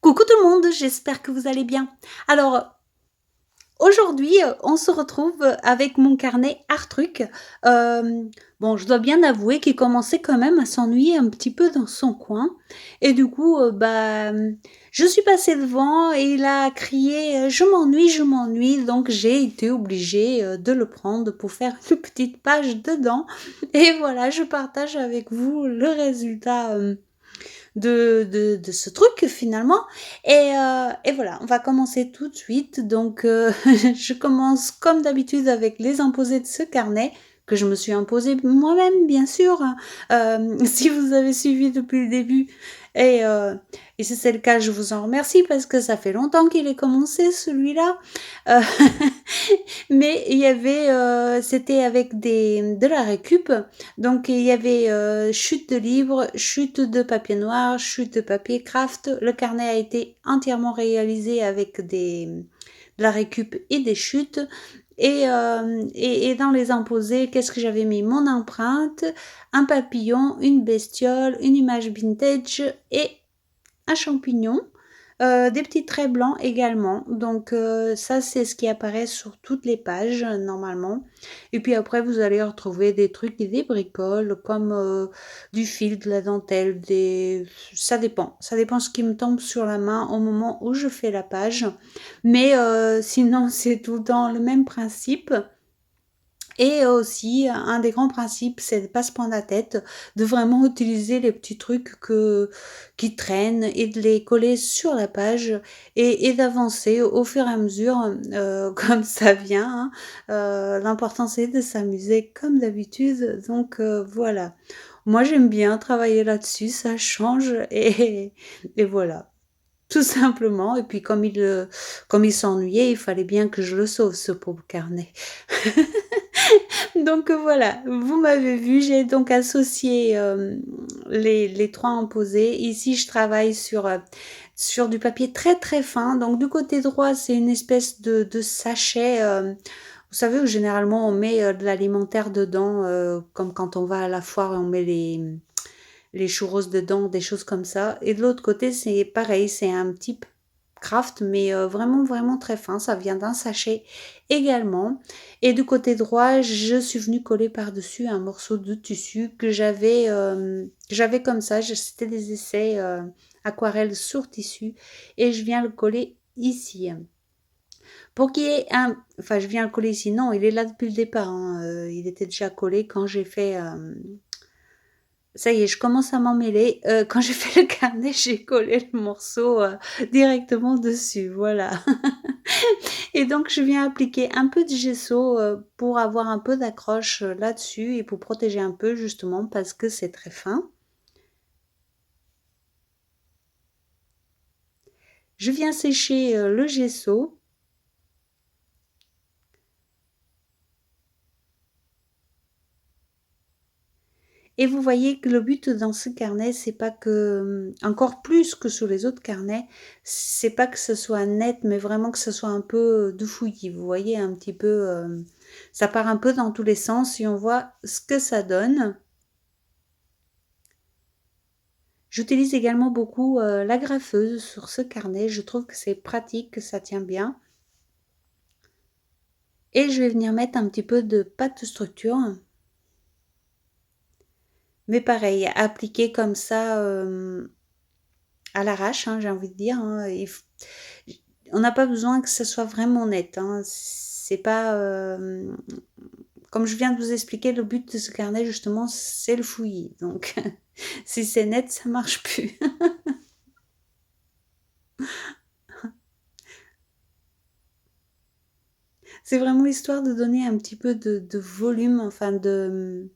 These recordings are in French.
Coucou tout le monde, j'espère que vous allez bien. Alors, aujourd'hui, on se retrouve avec mon carnet Artruc. Bon, je dois bien avouer qu'il commençait quand même à s'ennuyer un petit peu dans son coin et du coup, je suis passée devant et il a crié, je m'ennuie», donc j'ai été obligée, de le prendre pour faire une petite page dedans et voilà, je partage avec vous le résultat, de ce truc finalement et voilà, on va commencer tout de suite donc je commence comme d'habitude avec les imposés de ce carnet que je me suis imposé moi-même bien sûr, hein. Si vous avez suivi depuis le début et heu et si c'est le cas, je vous en remercie parce que ça fait longtemps qu'il est commencé celui-là, heu mais il y avait, c'était avec des de la récup donc il y avait, chute de livres, chute de papier noir, chute de papier craft. Le carnet a été entièrement réalisé avec de la récup et des chutes et dans les imposés, qu'est-ce que j'avais mis? Mon empreinte, un papillon, une bestiole, une image vintage et un champignon, des petits traits blancs également, donc ça, c'est ce qui apparaît sur toutes les pages, normalement et puis après vous allez retrouver des trucs et des bricoles comme, du fil, de la dentelle, des ça dépend ce qui me tombe sur la main au moment où je fais la page, mais sinon c'est tout le temps le même principe et aussi, un des grands principes, c'est de pas se prendre la tête, de vraiment utiliser les petits trucs qui traînent et de les coller sur la page et d'avancer au fur et à mesure, comme ça vient, hein. L'important, c'est de s'amuser comme d'habitude, donc voilà. Moi, j'aime bien travailler là-dessus, ça change et voilà. Tout simplement et puis comme il s'ennuyait, il fallait bien que je le sauve ce pauvre carnet. Donc voilà, vous m'avez vu, j'ai donc associé, les 3 imposés. Ici, je travaille sur du papier très, très fin. Donc du côté droit, c'est une espèce de sachet, vous savez où généralement on met, de l'alimentaire dedans, comme quand on va à la foire et on met les churros dedans, des choses comme ça et de l'autre côté, c'est pareil, c'est un petit craft mais vraiment, vraiment très fin. Ça vient d'un sachet également et du côté droit, je suis venue coller par-dessus un morceau de tissu que j'avais comme ça. C'était des essais, aquarelles sur tissu et je viens le coller ici. Pour qu'il y ait un enfin, je viens le coller ici, non, il est là depuis le départ, hein, il était déjà collé quand j'ai fait, ça y est, je commence à m'en mêler. Quand j'ai fait le carnet, j'ai collé le morceau, directement dessus, voilà. Et donc je viens appliquer un peu de gesso, pour avoir un peu d'accroche, là-dessus et pour protéger un peu justement parce que c'est très fin. Je viens sécher, le gesso et vous voyez que le but dans ce carnet, c'est pas que, encore plus que sur les autres carnets, c'est pas que ce soit net, mais vraiment que ce soit un peu, de fouillis. Vous voyez un petit peu, ça part un peu dans tous les sens et on voit ce que ça donne. J'utilise également beaucoup, l'agrafeuse sur ce carnet. Je trouve que c'est pratique, que ça tient bien et je vais venir mettre un petit peu de pâte de structure, mais pareil, appliquer comme ça, à l'arrache, hein, j'ai envie de dire, hein. On n'a pas besoin que ce soit vraiment net, hein. C'est pas, comme je viens de vous expliquer, le but de ce carnet justement, c'est le fouillis, donc si c'est net, ça marche plus. C'est vraiment histoire de donner un petit peu de volume, enfin de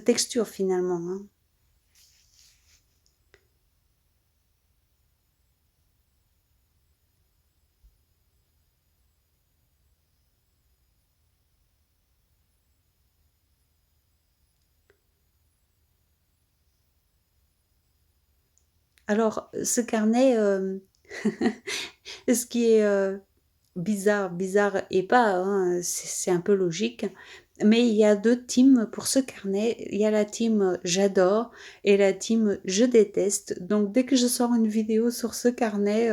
texture finalement, hein. Alors, ce carnet, ce qui est, bizarre et pas, hein, c'est un peu logique. Mais il y a 2 teams pour ce carnet. Il y a la team j'adore et la team je déteste. Donc dès que je sors une vidéo sur ce carnet,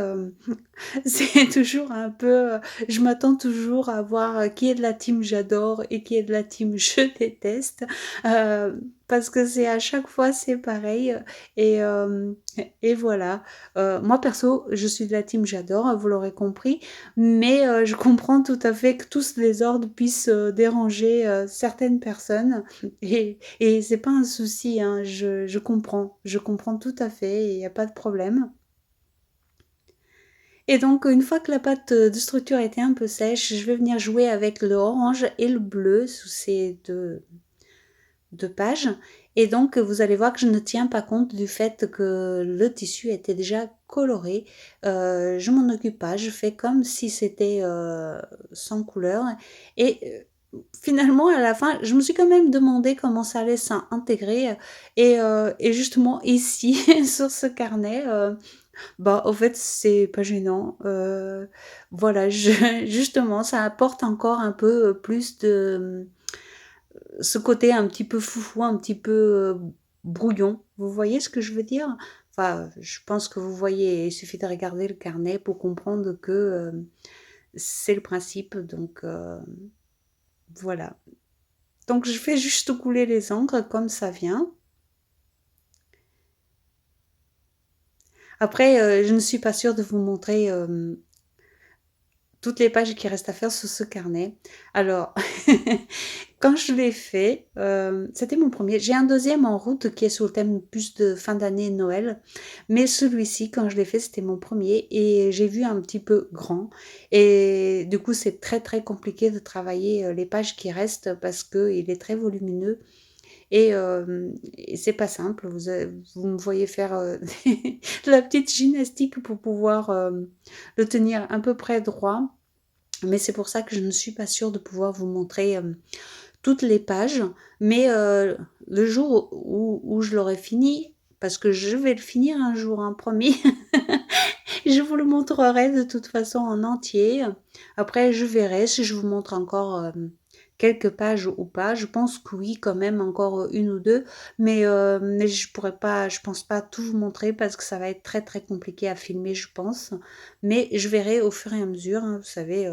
c'est toujours un peu, je m'attends toujours à voir qui est de la team j'adore et qui est de la team je déteste. Parce que c'est à chaque fois c'est pareil. Et, euh, et voilà. Moi perso, je suis de la team j'adore, hein, vous l'aurez compris. Mais je comprends tout à fait que tous ces désordres puissent déranger certaines personnes. Et c'est pas un souci, hein, je comprends. Je comprends tout à fait, il n'y a pas de problème. Et donc, une fois que la pâte de structure était un peu sèche, je vais venir jouer avec le orange et le bleu sous ces deux pages. Et donc, vous allez voir que je ne tiens pas compte du fait que le tissu était déjà coloré. Je m'en occupe pas, je fais comme si c'était sans couleur. Et finalement, à la fin, je me suis quand même demandé comment ça allait s'intégrer. Et justement, ici, sur ce carnet, bah, au fait, c'est pas gênant. Voilà, justement, ça apporte encore un peu plus de ce côté un petit peu foufou, un petit peu brouillon. Vous voyez ce que je veux dire? Enfin, je pense que vous voyez, il suffit de regarder le carnet pour comprendre que c'est le principe. Donc, voilà. Donc, je fais juste couler les encres comme ça vient. Après, je ne suis pas sûre de vous montrer toutes les pages qui restent à faire sur ce carnet. Alors, quand je l'ai fait, c'était mon premier. J'ai un deuxième en route qui est sur le thème plus de fin d'année Noël. Mais celui-ci, quand je l'ai fait, c'était mon premier et j'ai vu un petit peu grand. Et du coup, c'est très très compliqué de travailler les pages qui restent parce qu'il est très volumineux. Et c'est pas simple. Vous me voyez faire de la petite gymnastique pour pouvoir le tenir à peu près droit. Mais c'est pour ça que je ne suis pas sûre de pouvoir vous montrer toutes les pages. Mais le jour où je l'aurai fini, parce que je vais le finir un jour, hein, promis, je vous le montrerai de toute façon en entier. Après, je verrai si je vous montre encore quelques pages ou pas. Je pense que oui, quand même, encore une ou deux. Mais je pourrais pas, je pense pas tout vous montrer parce que ça va être très très compliqué à filmer, je pense. Mais je verrai au fur et à mesure, hein, vous savez,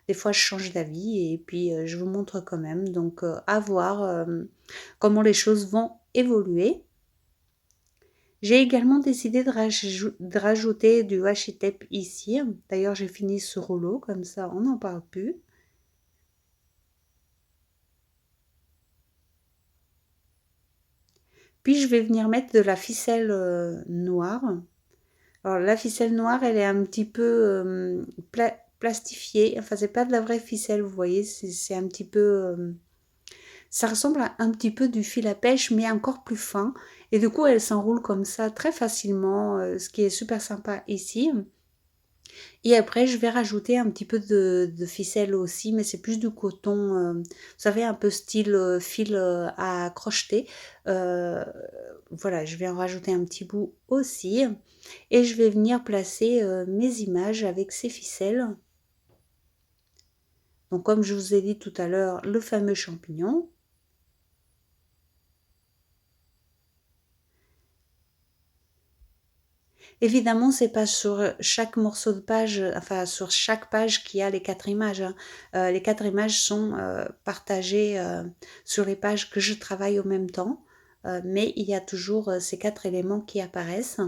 des fois je change d'avis et puis je vous montre quand même. Donc à voir comment les choses vont évoluer. J'ai également décidé de rajouter du washi tape ici. D'ailleurs, j'ai fini ce rouleau, comme ça on n'en parle plus. Puis je vais venir mettre de la ficelle noire. Alors la ficelle noire, elle est un petit peu plastifiée. Enfin, c'est pas de la vraie ficelle, vous voyez, c'est un petit peu... ça ressemble à un petit peu du fil à pêche, mais encore plus fin. Et du coup, elle s'enroule comme ça très facilement, ce qui est super sympa ici. Et après, je vais rajouter un petit peu de ficelle aussi, mais c'est plus du coton, vous savez, un peu style fil à crocheter. Euh, voilà, je vais en rajouter un petit bout aussi. Et je vais venir placer mes images avec ces ficelles. Donc, comme je vous ai dit tout à l'heure, le fameux champignon. Évidemment, c'est pas sur chaque morceau de page, enfin sur chaque page qu'il y a les 4 images, hein. Les 4 images sont partagées sur les pages que je travaille au même temps, mais il y a toujours ces 4 éléments qui apparaissent.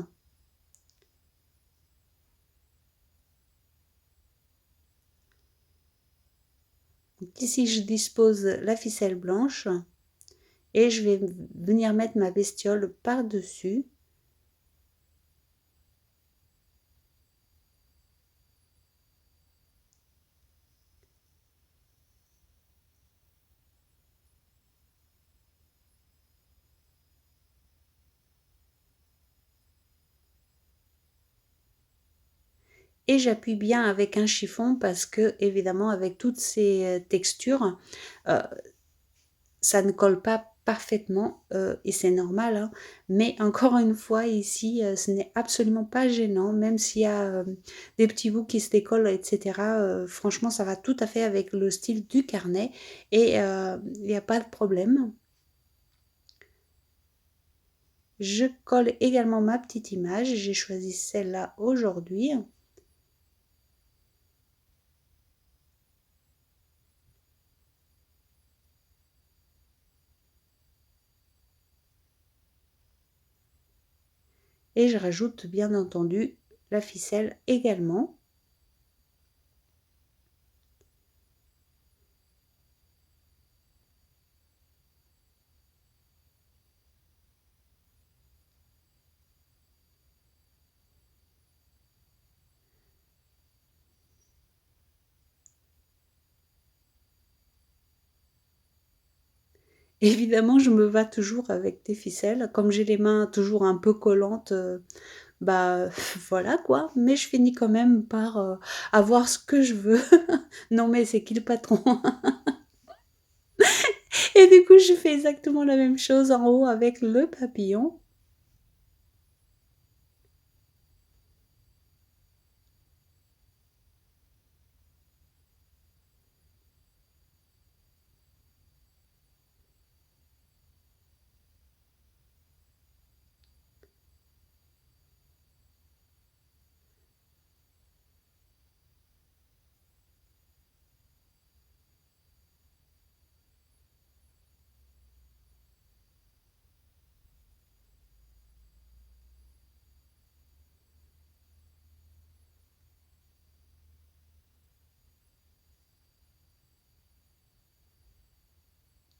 Donc ici, je dispose la ficelle blanche et je vais venir mettre ma bestiole par-dessus. Et j'appuie bien avec un chiffon parce que, évidemment, avec toutes ces textures, euh, ça ne colle pas parfaitement, et c'est normal, hein. Mais encore une fois ici, ce n'est absolument pas gênant, même s'il y a, des petits bouts qui se décollent et cetera, franchement ça va tout à fait avec le style du carnet et il y a pas de problème. Je colle également ma petite image, j'ai choisi celle-là aujourd'hui. Et je rajoute bien entendu la ficelle également. Évidemment, je me bats toujours avec des ficelles. Comme j'ai les mains toujours un peu collantes, bah, voilà quoi. Mais je finis quand même par, avoir ce que je veux. Non mais c'est qui le patron? Et du coup, je fais exactement la même chose en haut avec le papillon.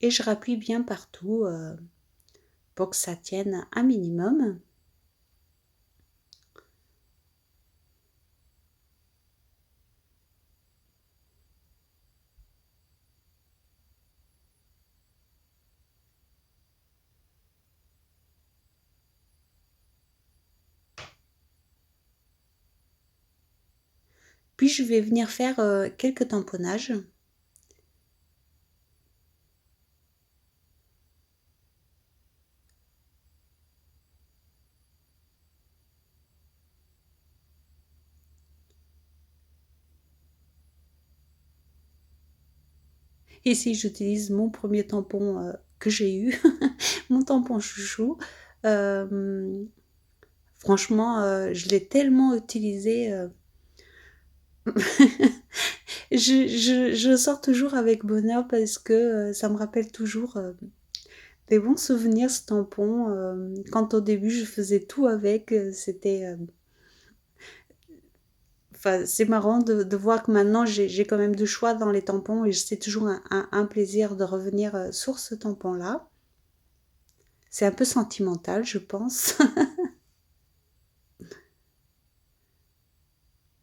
Et je rappuie bien partout, pour que ça tienne un minimum. Puis je vais venir faire, quelques tamponnages. Ici, j'utilise mon premier tampon, que j'ai eu, mon tampon chouchou. Hem, Franchement, je l'ai tellement utilisé, je sors toujours avec bonheur parce que, ça me rappelle toujours, des bons souvenirs ce tampon, quand au début je faisais tout avec, c'était, enfin, c'est marrant de voir que maintenant j'ai quand même du choix dans les tampons et c'est toujours un plaisir de revenir, sur ce tampon-là. C'est un peu sentimental, je pense.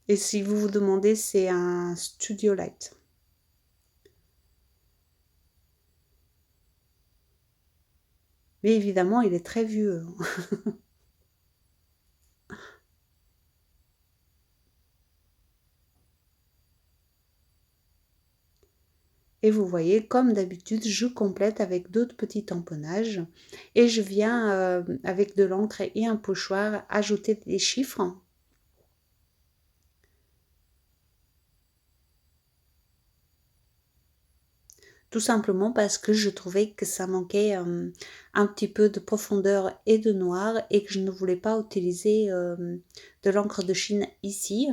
Et si vous vous demandez, c'est un Studio Light. Mais évidemment, il est très vieux, hein. Et vous voyez, comme d'habitude, je complète avec d'autres petits tamponnages et je viens, avec de l'encre et un pochoir, ajouter des chiffres. Tout simplement parce que je trouvais que ça manquait, un petit peu de profondeur et de noir et que je ne voulais pas utiliser, de l'encre de Chine ici.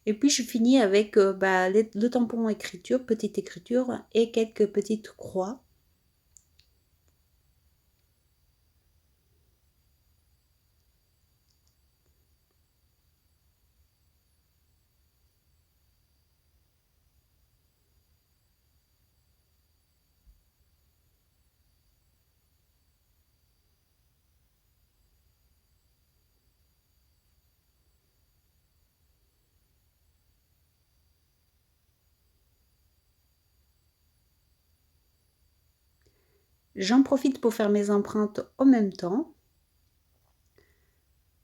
Et puis je finis avec bah, le tampon écriture, petite écriture et quelques petites croix. J'en profite pour faire mes empreintes en même temps,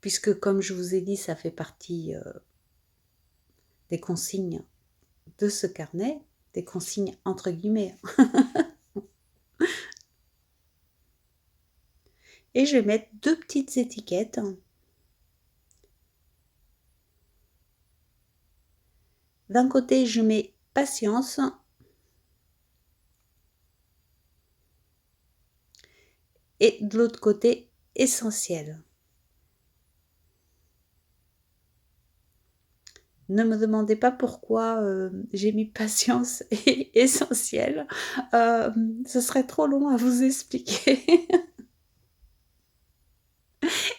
puisque comme je vous ai dit, ça fait partie des consignes de ce carnet, des consignes entre guillemets. Et je vais mettre deux petites étiquettes. D'un côté, je mets patience et de l'autre côté, essentiel. Ne me demandez pas pourquoi j'ai mis patience et essentiel. Ce serait trop long à vous expliquer.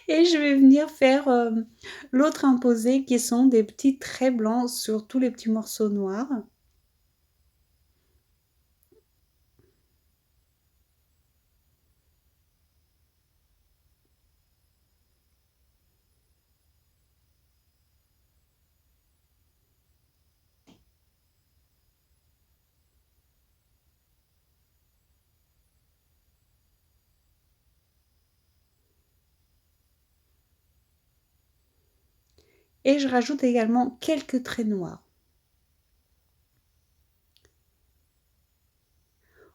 Et je vais venir faire l'autre imposé qui sont des petits traits blancs sur tous les petits morceaux noirs. Et je rajoute également quelques traits noirs.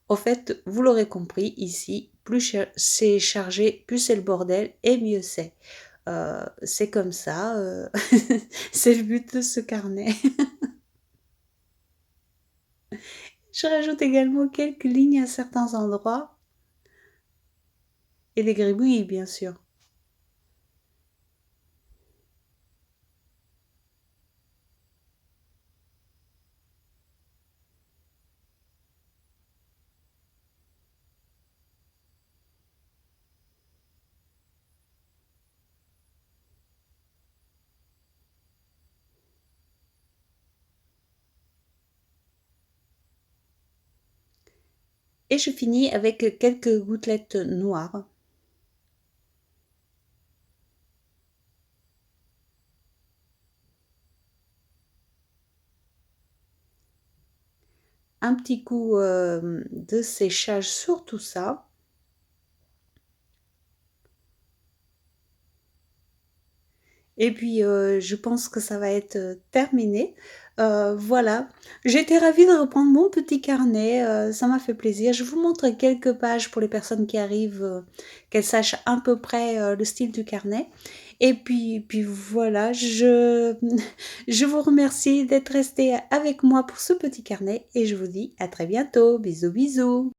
Au fait, vous l'aurez compris, ici, plus c'est chargé, plus c'est le bordel et mieux c'est. C'est comme ça, c'est le but de ce carnet. Je rajoute également quelques lignes à certains endroits et des gribouillis, bien sûr. Et je finis avec quelques gouttelettes noires. Un petit coup de séchage sur tout ça. Et puis, je pense que ça va être terminé. Voilà, j'étais ravie de reprendre mon petit carnet, ça m'a fait plaisir. Je vous montre quelques pages pour les personnes qui arrivent, qu'elles sachent à peu près le style du carnet. Et puis voilà, je vous remercie d'être resté avec moi pour ce petit carnet et je vous dis à très bientôt. Bisous, bisous.